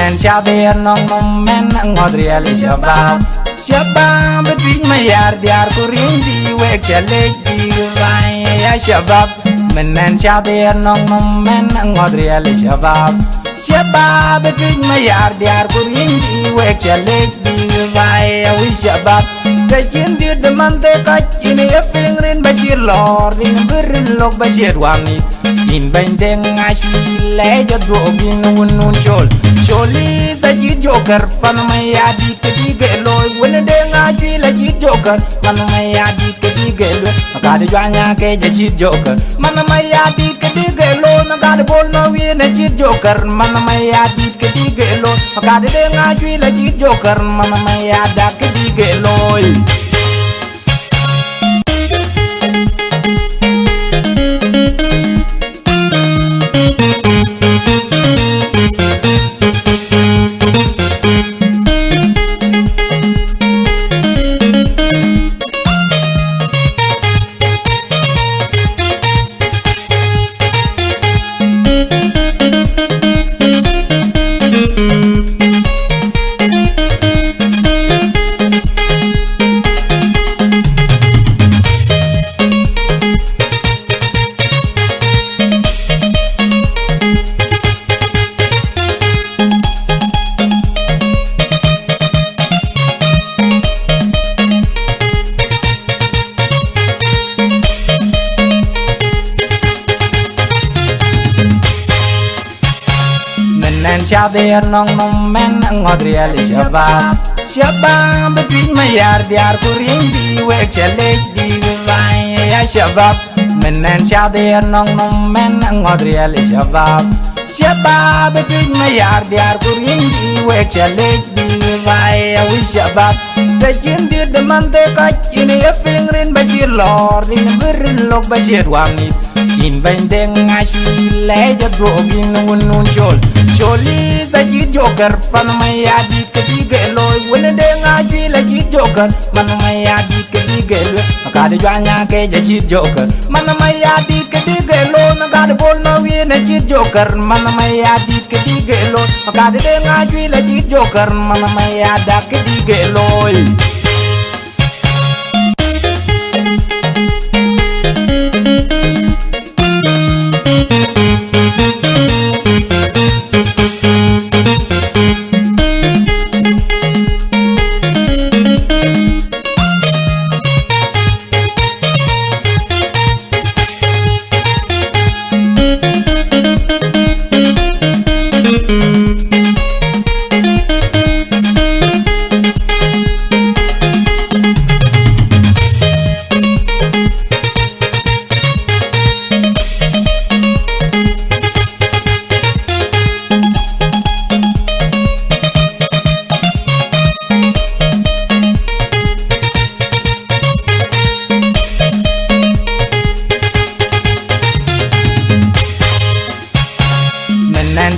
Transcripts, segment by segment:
men chabe nong men Ngoth Rial Shabab Twic Mayardit kuring di wek chalek di vai ya Shabab men chabe nong men Ngoth Rial Shabab Twic Mayardit kuring di wek chalek di vai ya wi Shabab Kacin di deman te kacin ya pingrin bajir lor in berin lok bajir wangi in bendeng ashi le jadwo bin nun chol choli sajid joker pan Mayardit kedige loy wene deng ashi la jid joker man Mayardit kedige loy makade jwanya ke jid joker man Mayardit kedige loy makade bol no wene jid joker man Mayardit kedige loy makade deng ashi la jid joker man Mayardit kedige loy Chabe nong men Ngoth Rial Shabab Twic Mayardit kuring di wek chalek di vai ya Shabab men chabe nong men Ngoth Rial Shabab Twic Mayardit kuring di wek chalek di vai ya wi Shabab Kacin di deman te kacin ya pingrin bajir lor in berin lok bajir wangi in bendeng ashi le jadwo bin nun chol choli sajid joker pan Mayardit kedige loy wene deng ashi la jid joker man Mayardit kedige loy makade jwanya ke jid joker man Mayardit kedige loy makade bol no wene jid joker man Mayardit kedige loy makade deng ashi la jid joker man Mayardit kedige loy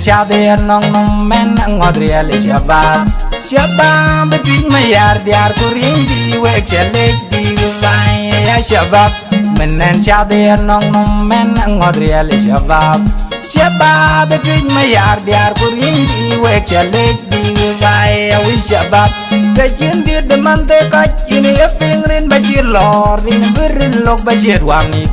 Chabe nong men Ngoth Rial Shabab Twic Mayardit kuring di wek chalek di vai ya Shabab men chabe nong men Ngoth Rial Shabab Twic Mayardit kuring di wek chalek di vai ya wi Shabab Kacin di deman te kacin ya pingrin bajir lor in berin lok bajir wangi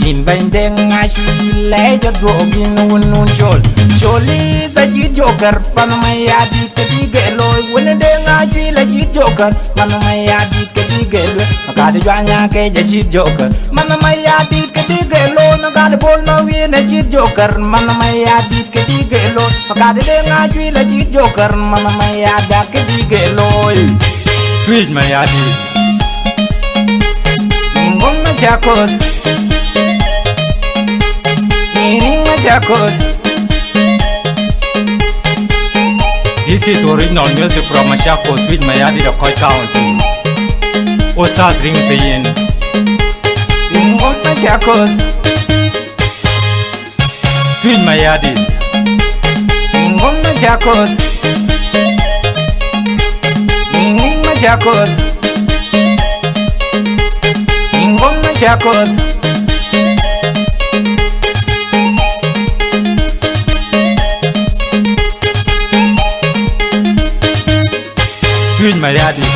in bendeng ashi le jadwo bin nun chol choli sajid joker pan Mayardit kedige loy wene deng ashi la jid joker man Mayardit kedige loy makade jwanya ke jid joker man Mayardit kedige loy makade bol no wene jid joker man Mayardit kedige loy makade deng ashi la jid joker man Mayardit kedige loy Twic Mayardit Ngom Machakos Machakos. This is original music from Machakos Twic Mayardit of Ngoth County. Osas ring the yin. Ngoth Machakos Twic Mayardit. Ngoth Machakos Machakos Ngoth Machakos Mayardit